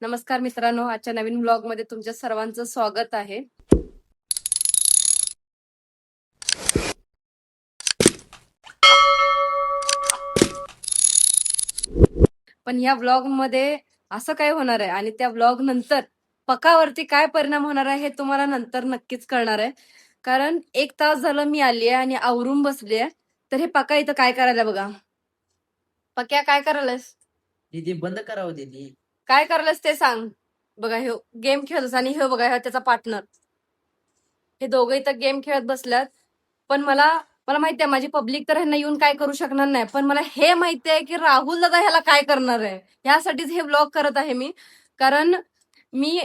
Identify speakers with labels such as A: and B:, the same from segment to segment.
A: नमस्कार मित्रांनो, आजच्या नवीन ब्लॉग मध्ये तुमच्या सर्वांचं स्वागत आहे. पण या ब्लॉग मध्ये असं काय होणार आहे आणि त्या ब्लॉग नंतर पकावरती काय परिणाम होणार आहे हे तुम्हाला नंतर नक्कीच कळणार आहे. कारण 1 तास झालं मी आली आहे आणि आवरून बसली आहे. तर हे पका इथं काय करायला बघा. पक्या काय करायलास?
B: दीदी बंद करावं दीदी.
A: काय करायलास ते सांग. बघा हे गेम खेळतोस आणि हे बघा त्याचा पार्टनर. हे दोघं इथं गेम खेळत बसल्यात. पण मला माहिती आहे माझी पब्लिक तर ह्यांना येऊन काय करू शकणार नाही. पण मला हे माहिती आहे की राहुल दादा ह्याला काय करणार आहे. ह्यासाठीच हे ब्लॉग करत आहे मी. कारण मी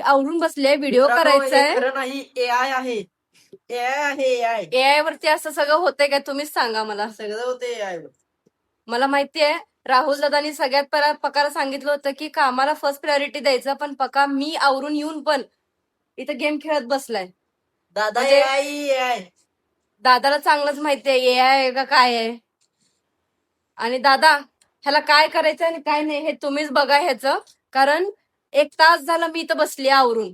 A: आवरून बसले, व्हिडिओ करायचा आहे.
B: खरं नाही, एआय आहे. एआय
A: एआय वरती असं सगळं होतंय काय तुम्हीच सांगा मला.
B: सगळं होते एआय.
A: मला माहिती आहे राहुल दादानी सगळ्यात पहिला पकाला सांगितलं होतं की कामाला फर्स्ट प्रायोरिटी द्यायचं. पण पका मी आवरून येऊन पण इथं गेम खेळत बसलाय.
B: दादा
A: म्हणजे
B: एआय
A: दादाला चांगलंच माहिती आहे एआय आहे का काय आहे. आणि दादा ह्याला काय करायचं आणि काय नाही हे तुम्हीच बघा ह्याचं. कारण 1 तास झालं मी इथं बसली आवरून.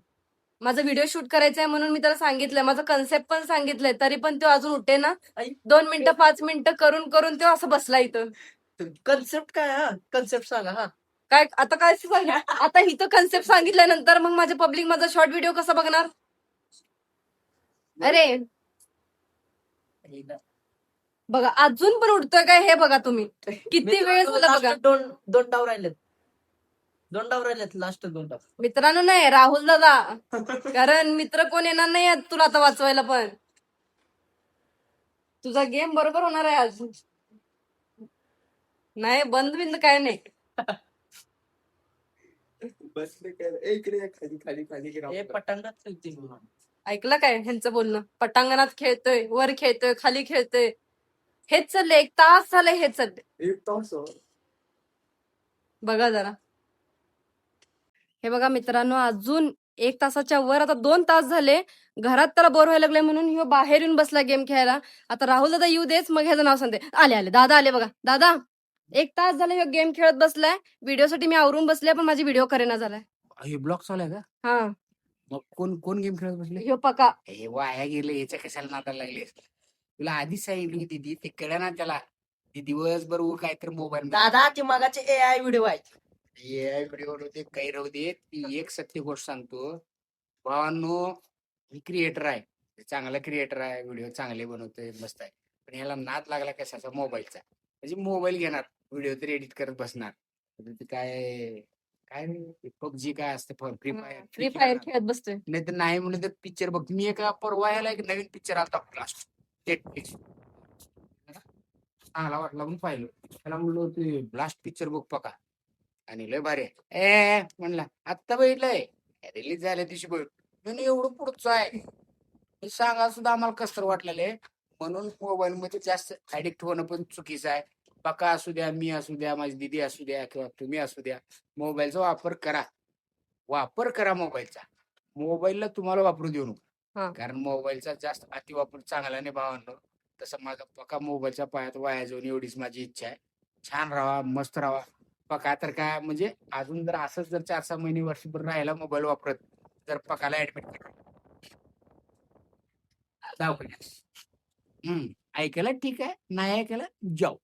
A: माझा व्हिडिओ शूट करायचा आहे म्हणून मी त्याला सांगितलंय, माझं कन्सेप्ट पण सांगितलंय, तरी पण तो अजून उठे ना. 2 मिनिटं 5 मिनिटं करून करून तो असं बसला इथं.
B: कन्सेप्ट काय? हा कन्सेप्ट सांगा. हा
A: काय आता काय आता इथं कन्सेप्ट सांगितल्यानंतर मग माझे पब्लिक माझा शॉर्ट व्हिडिओ कसा बघणार. अरे बघा अजून पण उठतोय काय हे बघा तुम्ही. किती वेळ झाला बघा.
B: दोन डाव राहिलेत. लास्ट 2 डाव.
A: मित्रांनो नाही राहुल दादा. कारण मित्र कोण येणार नाही तुला आता वाचवायला. पण तुझा गेम बरोबर होणार आहे आज. नाही बंद बिंद काय नाही.
B: पटांगात खेळते.
A: ऐकलं काय ह्यांचं बोलणं. पटांगणात खेळतोय, वर खेळतोय, खाली खेळतोय. हेच चाललंय. 1 तास झालंय हेच चाललंय.
C: 1 तास
A: बघा जरा. हे बघा मित्रांनो अजून 1 तासाच्या वर आता 2 तास झाले. घरात त्याला बोर व्हायला लागले म्हणून ह्यो बाहेर येऊन बसला गेम खेळायला. आता राहुल दादा येऊ देच मग ह्याचं नाव सांगते. आले आले दादा आले बघा. दादा 1 तास झाले ह्यो गेम खेळत बसलाय. व्हिडिओसाठी मी आवरून बसले पण माझी व्हिडिओ करेना झालाय.
C: हे ब्लॉक चालू आहे का?
A: हा
C: मग कोण गेम खेळत बसले?
A: ह्यो पका.
C: हे वाया गेले, याच्या कशाला नादाला लागले? तुला आधीच सांगितलं की दीदी ते कळलं ना त्याला. ते दिवसभर काहीतरी मोबाईल
B: दादा ती मागाचे एआय व्हिडिओ आहे.
C: व्हिडिओ होते काही राहू दे. ती एक सत्य गोष्ट सांगतो भावांनो, ही क्रिएटर आहे, चांगला क्रिएटर आहे, व्हिडिओ चांगले बनवतोय, मस्त आहे. पण ह्याला नाद लागला कशाचा? मोबाईलचा. म्हणजे मोबाईल घेणार, व्हिडिओ तर एडिट करत बसणार. ते काय काय पबजी काय असते, फ्री फायर
A: फ्री फायर खेळत बसतोय.
C: नाही तर नाही म्हणलं तर पिक्चर बघ. मी एका परवा ह्याला एक नवीन पिक्चर आता ब्लास्ट नेटफ्लिक्स चांगला वाटला म्हणून पाहिलं. त्याला म्हणलं ते ब्लास्ट पिक्चर बघ पका आणि लय भारी आहे. म्हणला आत्ता बघितलंय, रिलीज झाल्या दिवशी बघ. म्हणून एवढं पुढचं आहे हे सांगा सुद्धा आम्हाला कसं वाटलेलं आहे. म्हणून मोबाईल मध्ये जास्त ऍडिक्ट होणं पण चुकीचं आहे. पका असू द्या, मी असू द्या, माझी दीदी असू द्या किंवा तुम्ही असू द्या, मोबाईलचा वापर करा मोबाईलचा. मोबाईलला तुम्हाला वापरू देऊ नका. कारण मोबाईलचा जास्त अतिवापर चांगला नाही भावांनो. तसं माझा पका मोबाईलच्या पायात वाया जाऊन एवढीच माझी इच्छा आहे. छान राहा, मस्त राहा. पका तर काय म्हणजे अजून जर असंच जर 4-6 महिने वर्षभर राहिला मोबाईल वापरत तर पकाला ऍडमिट करा दवाखान्यात. ऐकायला ठीक आहे, नाही ऐकायला जाऊ.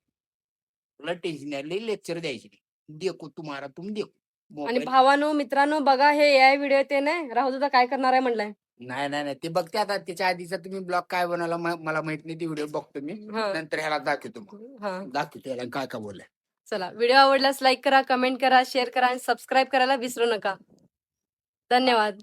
C: तुला टेन्शन नाही, लेक्चर द्यायची नाही. देखो तुम्हारा तुम देखो.
A: आणि भावानो मित्रांनो बघा हे एआय व्हिडिओ ते नाही राहुल दादा काय करणार आहे म्हणलाय.
C: नाही ते बघते आता. त्याच्या आधीचा तुम्ही ब्लॉग काय बनवला मला माहित नाही. ती व्हिडिओ बघतो मी नंतर ह्याला दाखवतो याला काय का बोललाय.
A: चला व्हिडिओ आवडल्यास लाईक करा, कमेंट करा, शेअर करा आणि सबस्क्राईब करायला विसरू नका. धन्यवाद.